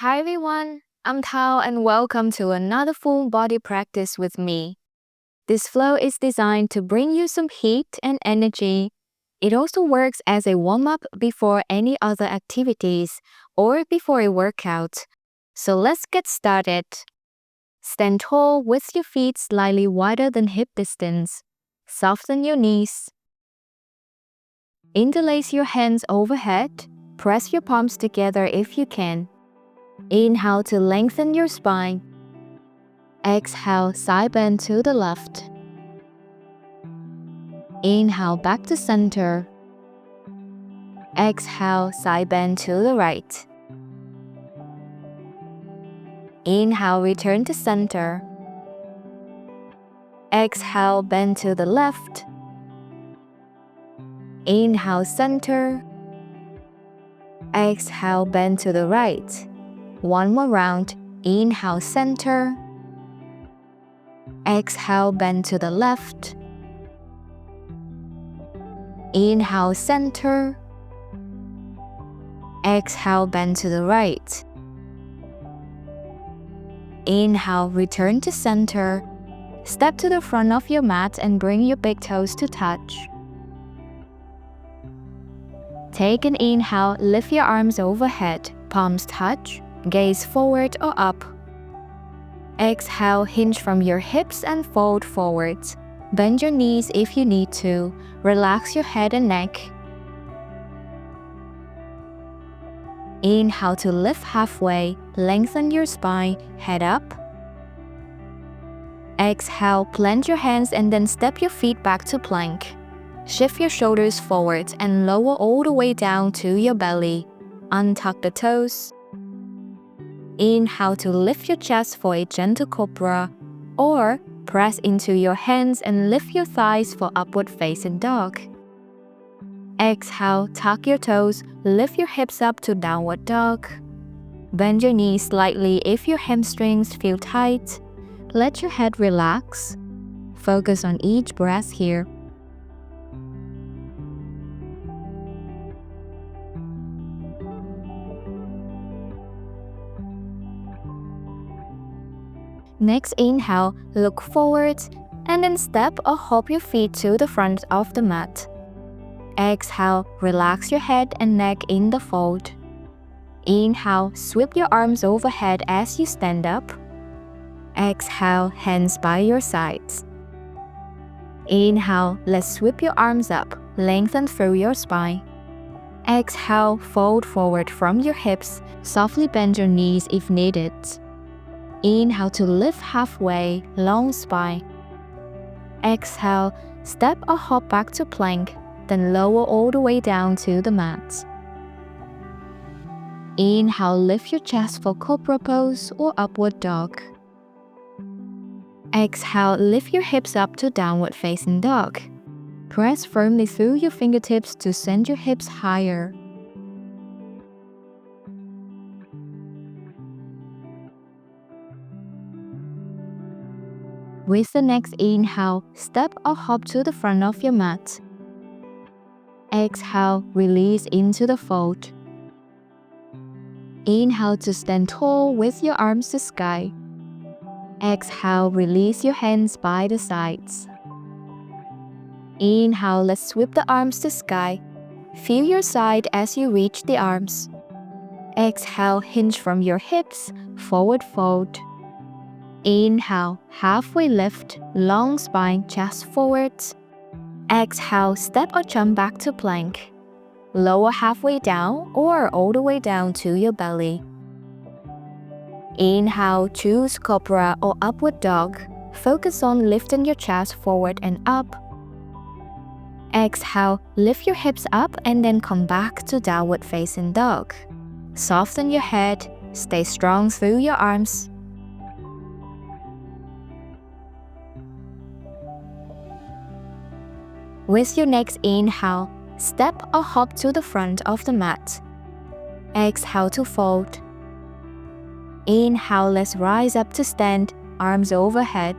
Hi everyone, I'm Tao and welcome to another full body practice with me. This flow is designed to bring you some heat and energy. It also works as a warm-up before any other activities or before a workout. So let's get started. Stand tall with your feet slightly wider than hip distance. Soften your knees. Interlace your hands overhead. Press your palms together if you can. Inhale to lengthen your spine. Exhale, side bend to the left. Inhale, back to center. Exhale, side bend to the right. Inhale, return to center. Exhale, bend to the left. Inhale, center. Exhale, bend to the right. One more round. Inhale, center. Exhale, bend to the left. Inhale, center. Exhale, bend to the right. Inhale, return to center. Step to the front of your mat and bring your big toes to touch. Take an inhale, lift your arms overhead, palms touch, gaze forward or up. Exhale, hinge from your hips and fold forwards. Bend your knees if you need to. Relax your head and neck. Inhale to lift halfway, lengthen your spine, head up. Exhale, plant your hands and then step your feet back to plank. Shift your shoulders forward and lower all the way down to your belly. Untuck the toes. Inhale to lift your chest for a gentle cobra, or press into your hands and lift your thighs for upward facing dog. Exhale, tuck your toes, lift your hips up to downward dog. Bend your knees slightly if your hamstrings feel tight. Let your head relax. Focus on each breath here. Next inhale, look forward and then step or hop your feet to the front of the mat. Exhale, relax your head and neck in the fold. Inhale, sweep your arms overhead as you stand up. Exhale, hands by your sides. Inhale, let's sweep your arms up, lengthen through your spine. Exhale, fold forward from your hips, softly bend your knees if needed. Inhale to lift halfway, long spine. Exhale, step or hop back to plank, then lower all the way down to the mat. Inhale, lift your chest for cobra pose or upward dog. Exhale, lift your hips up to downward facing dog. Press firmly through your fingertips to send your hips higher. With the next inhale, step or hop to the front of your mat. Exhale, release into the fold. Inhale to stand tall with your arms to sky. Exhale, release your hands by the sides. Inhale, let's sweep the arms to sky. Feel your side as you reach the arms. Exhale, hinge from your hips, forward fold. Inhale, halfway lift, long spine, chest forwards. Exhale, step or jump back to plank. Lower halfway down or all the way down to your belly. Inhale, choose cobra or upward dog. Focus on lifting your chest forward and up. Exhale, lift your hips up and then come back to downward facing dog. Soften your head, stay strong through your arms. With your next inhale, step or hop to the front of the mat. Exhale to fold. Inhale, let's rise up to stand, arms overhead.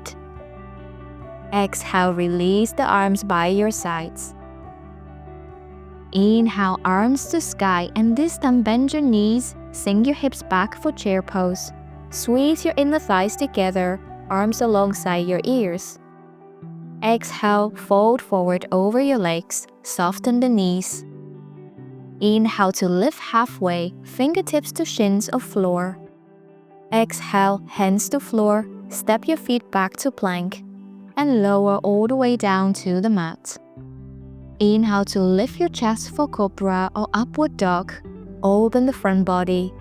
Exhale, release the arms by your sides. Inhale, arms to sky, and this time bend your knees, sink your hips back for chair pose. Squeeze your inner thighs together, arms alongside your ears. Exhale, fold forward over your legs, soften the knees. Inhale to lift halfway, fingertips to shins or floor. Exhale, hands to floor, step your feet back to plank, and lower all the way down to the mat. Inhale to lift your chest for cobra or upward dog. Open the front body.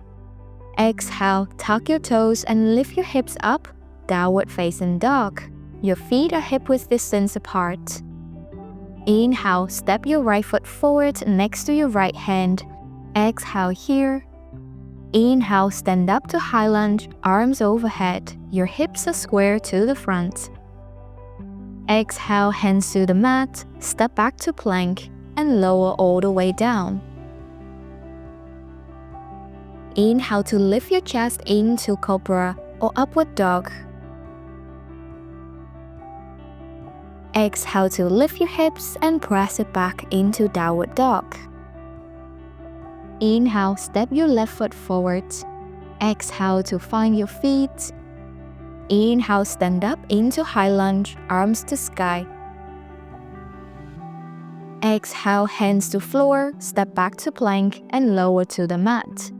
Exhale, tuck your toes and lift your hips up, downward facing dog. Your feet are hip-width distance apart. Inhale, step your right foot forward next to your right hand. Exhale here. Inhale, stand up to high lunge, arms overhead. Your hips are square to the front. Exhale, hands to the mat, step back to plank, and lower all the way down. Inhale to lift your chest into cobra or upward dog. Exhale to lift your hips and press it back into downward dog. Inhale, step your left foot forward. Exhale to find your feet. Inhale, stand up into high lunge, arms to sky. Exhale, hands to floor, step back to plank and lower to the mat.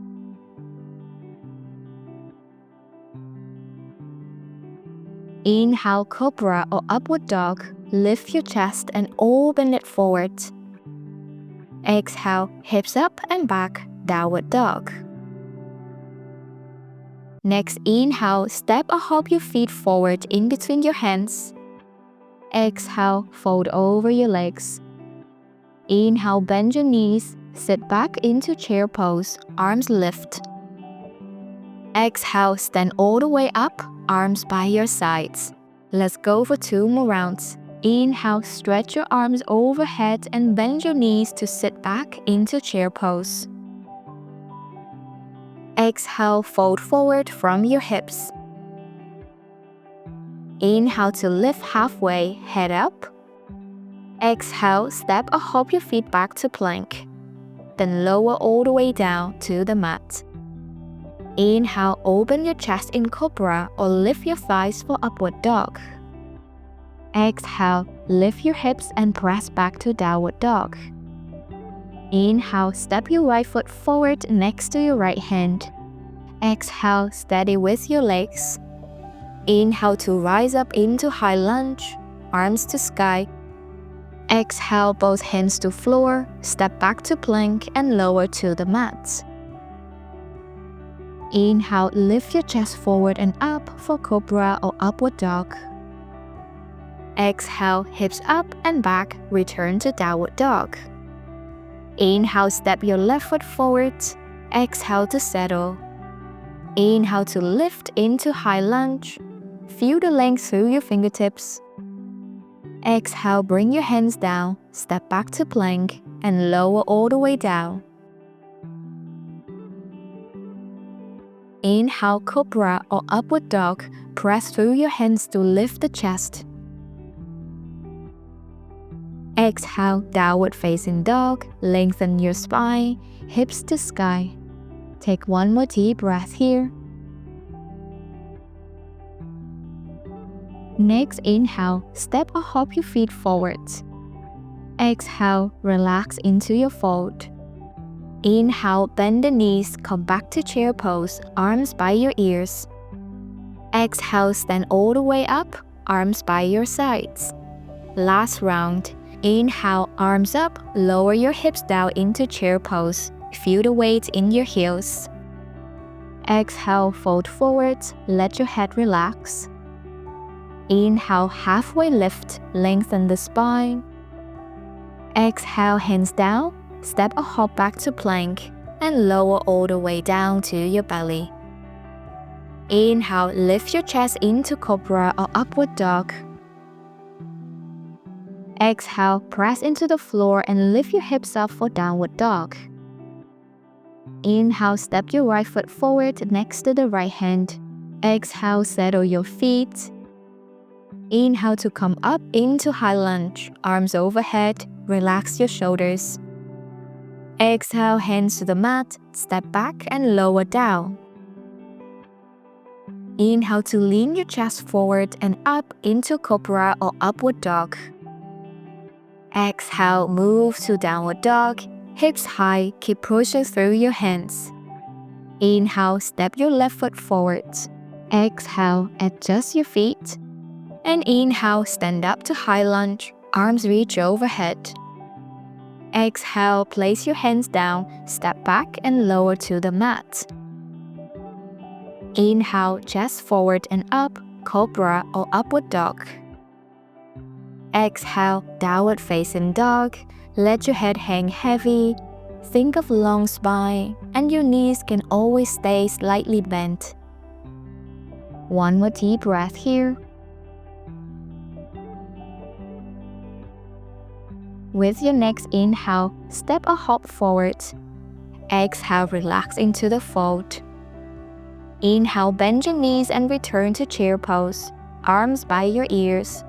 Inhale, cobra or upward dog. Lift your chest and open it forward. Exhale, hips up and back, downward dog. Next, inhale, step or hop your feet forward in between your hands. Exhale, fold over your legs. Inhale, bend your knees, sit back into chair pose, arms lift. Exhale, stand all the way up, arms by your sides. Let's go for 2 more rounds. Inhale, stretch your arms overhead and bend your knees to sit back into chair pose. Exhale, fold forward from your hips. Inhale to lift halfway, head up. Exhale, step or hop your feet back to plank. Then lower all the way down to the mat. Inhale, open your chest in cobra or lift your thighs for upward dog. Exhale, lift your hips and press back to downward dog. Inhale, step your right foot forward next to your right hand. Exhale, steady with your legs. Inhale to rise up into high lunge, arms to sky. Exhale, both hands to floor, step back to plank and lower to the mat. Inhale, lift your chest forward and up for cobra or upward dog. Exhale, hips up and back, return to downward dog. Inhale, step your left foot forward. Exhale to settle. Inhale to lift into high lunge. Feel the length through your fingertips. Exhale, bring your hands down, step back to plank, and lower all the way down. Inhale, cobra or upward dog. Press through your hands to lift the chest. Exhale, downward facing dog. Lengthen your spine, hips to sky. Take 1 more deep breath here. Next, inhale, step or hop your feet forward. Exhale, relax into your fold. Inhale, bend the knees, come back to chair pose, arms by your ears. Exhale, stand all the way up, arms by your sides. Last round. Inhale, arms up, lower your hips down into chair pose. Feel the weight in your heels. Exhale, fold forward, let your head relax. Inhale, halfway lift, lengthen the spine. Exhale, hands down, step or hop back to plank, and lower all the way down to your belly. Inhale, lift your chest into cobra or upward dog. Exhale, press into the floor and lift your hips up for downward dog. Inhale, step your right foot forward next to the right hand. Exhale, settle your feet. Inhale to come up into high lunge, arms overhead, relax your shoulders. Exhale, hands to the mat, step back and lower down. Inhale to lean your chest forward and up into Cobra or Upward Dog. Exhale, move to Downward Dog, hips high, keep pushing through your hands. Inhale, step your left foot forward. Exhale, adjust your feet. And inhale, stand up to High Lunge, arms reach overhead. Exhale, place your hands down, step back and lower to the mat. Inhale, chest forward and up, Cobra or Upward Dog. Exhale, Downward Facing Dog. Let your head hang heavy. Think of long spine, and your knees can always stay slightly bent. One more deep breath here. With your next inhale, step or hop forward. Exhale, relax into the fold. Inhale, bend your knees and return to chair pose, arms by your ears.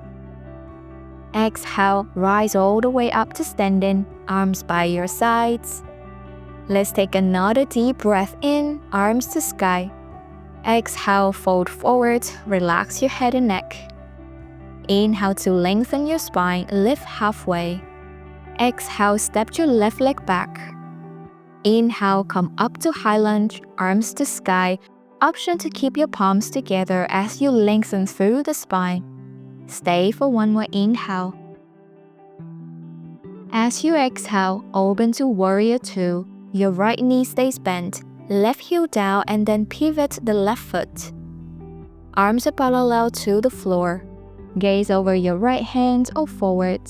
Exhale, rise all the way up to standing, arms by your sides. Let's take another deep breath in, arms to sky. Exhale, fold forward, relax your head and neck. Inhale to lengthen your spine, lift halfway. Exhale, step your left leg back. Inhale, come up to High Lunge, arms to sky. Option to keep your palms together as you lengthen through the spine. Stay for one more inhale. As you exhale, open to Warrior 2. Your right knee stays bent, left heel down and then pivot the left foot. Arms are parallel to the floor. Gaze over your right hand or forward.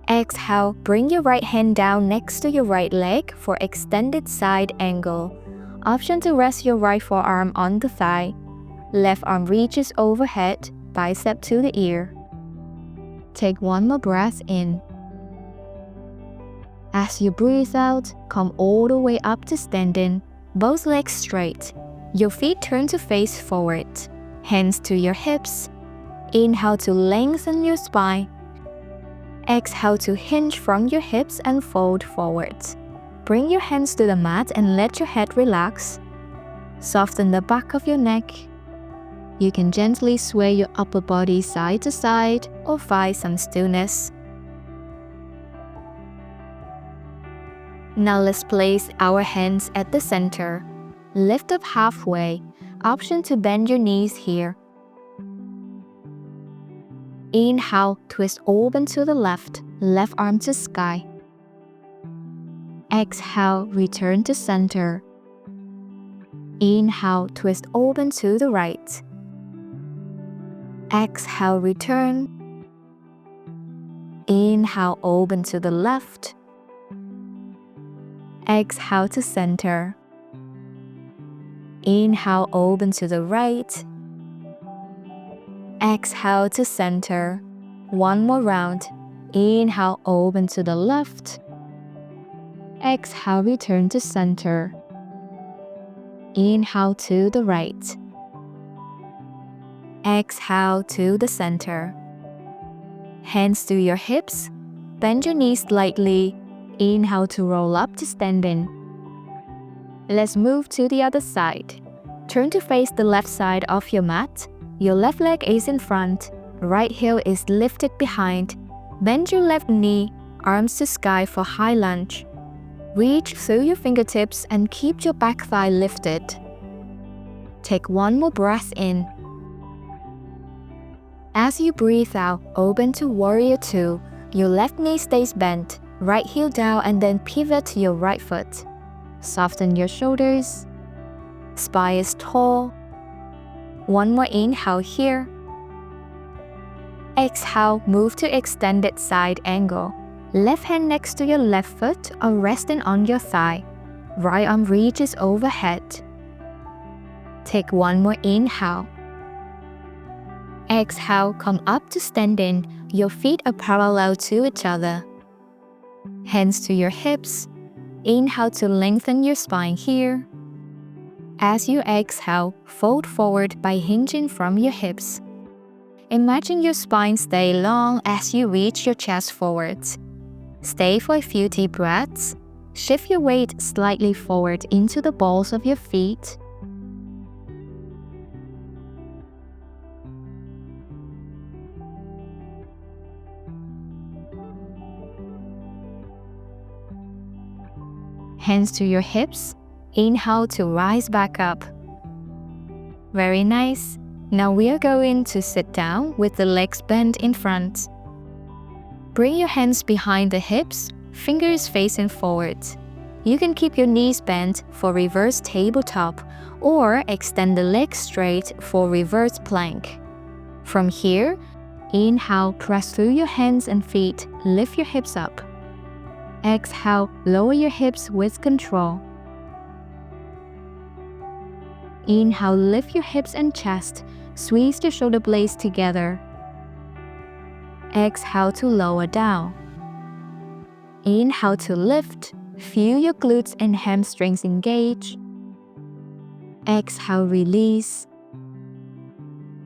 Exhale, bring your right hand down next to your right leg for extended side angle. Option to rest your right forearm on the thigh. Left arm reaches overhead, bicep to the ear. Take one more breath in. As you breathe out, come all the way up to standing, both legs straight. Your feet turn to face forward. Hands to your hips. Inhale to lengthen your spine. Exhale to hinge from your hips and fold forward. Bring your hands to the mat and let your head relax. Soften the back of your neck. You can gently sway your upper body side to side or find some stillness. Now let's place our hands at the center. Lift up halfway. Option to bend your knees here. Inhale, twist open to the left, left arm to sky. Exhale, return to center. Inhale, twist open to the right. Exhale, return. Inhale, open to the left. Exhale to center. Inhale, open to the right. Exhale to center. One more round. Inhale, open to the left. Exhale, return to center. Inhale to the right. Exhale to the center. Hands to your hips. Bend your knees slightly. Inhale to roll up to standing. Let's move to the other side. Turn to face the left side of your mat. Your left leg is in front. Right heel is lifted behind. Bend your left knee, arms to sky for High Lunge. Reach through your fingertips and keep your back thigh lifted. Take one more breath in. As you breathe out, open to Warrior 2. Your left knee stays bent, right heel down and then pivot to your right foot. Soften your shoulders. Spine is tall. One more inhale here. Exhale, move to extended side angle. Left hand next to your left foot or resting on your thigh. Right arm reaches overhead. Take one more inhale. Exhale, come up to standing. Your feet are parallel to each other. Hands to your hips. Inhale to lengthen your spine here. As you exhale, fold forward by hinging from your hips. Imagine your spine stay long as you reach your chest forward. Stay for a few deep breaths. Shift your weight slightly forward into the balls of your feet. Hands to your hips. Inhale to rise back up. Very nice. Now we are going to sit down with the legs bent in front. Bring your hands behind the hips, fingers facing forward. You can keep your knees bent for reverse tabletop or extend the legs straight for reverse plank. From here, inhale, press through your hands and feet, lift your hips up. Exhale, lower your hips with control. Inhale, lift your hips and chest, squeeze the shoulder blades together. Exhale to lower down. Inhale to lift, feel your glutes and hamstrings engage. Exhale, release.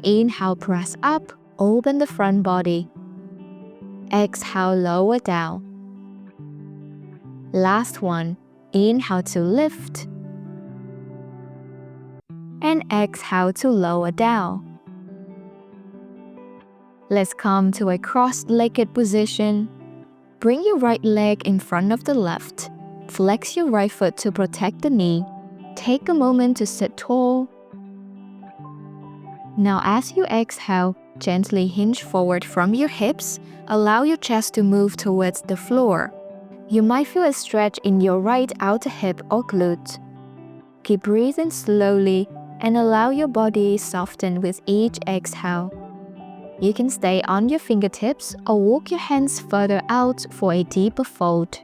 Inhale, press up, open the front body. Exhale, lower down. Last one, inhale to lift. And exhale to lower down. Let's come to a cross-legged position. Bring your right leg in front of the left. Flex your right foot to protect the knee. Take a moment to sit tall. Now as you exhale, gently hinge forward from your hips. Allow your chest to move towards the floor. You might feel a stretch in your right outer hip or glute. Keep breathing slowly and allow your body to soften with each exhale. You can stay on your fingertips or walk your hands further out for a deeper fold.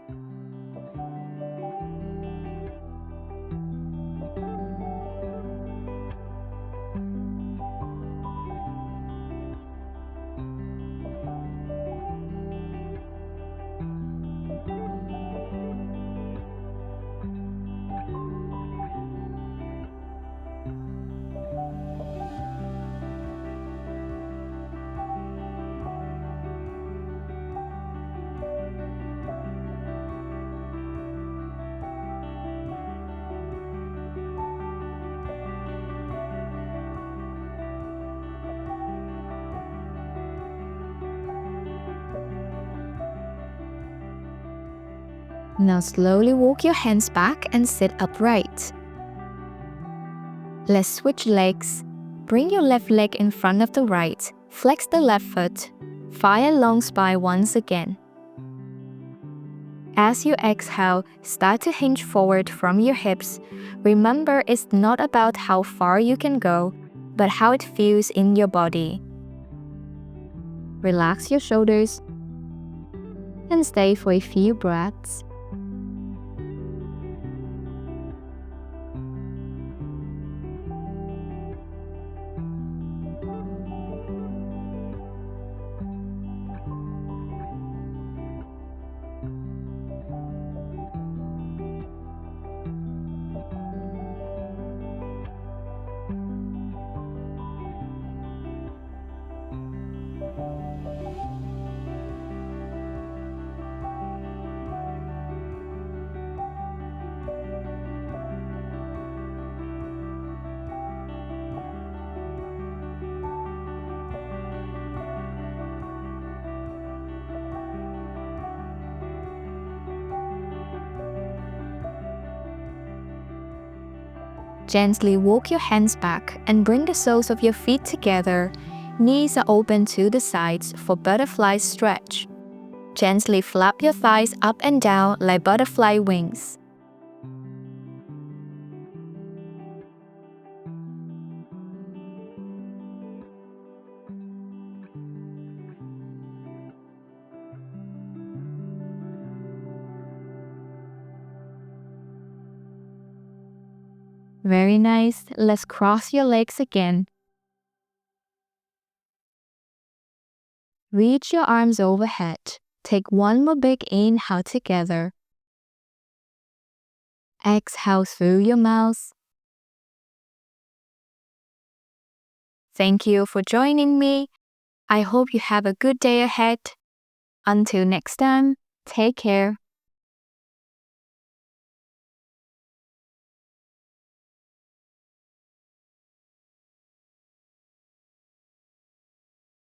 Now slowly walk your hands back and sit upright. Let's switch legs. Bring your left leg in front of the right. Flex the left foot. Fire long spine once again. As you exhale, start to hinge forward from your hips. Remember, it's not about how far you can go, but how it feels in your body. Relax your shoulders and stay for a few breaths. Gently walk your hands back and bring the soles of your feet together. Knees are open to the sides for butterfly stretch. Gently flap your thighs up and down like butterfly wings. Very nice. Let's cross your legs again. Reach your arms overhead. Take one more big inhale together. Exhale through your mouth. Thank you for joining me. I hope you have a good day ahead. Until next time. Take care.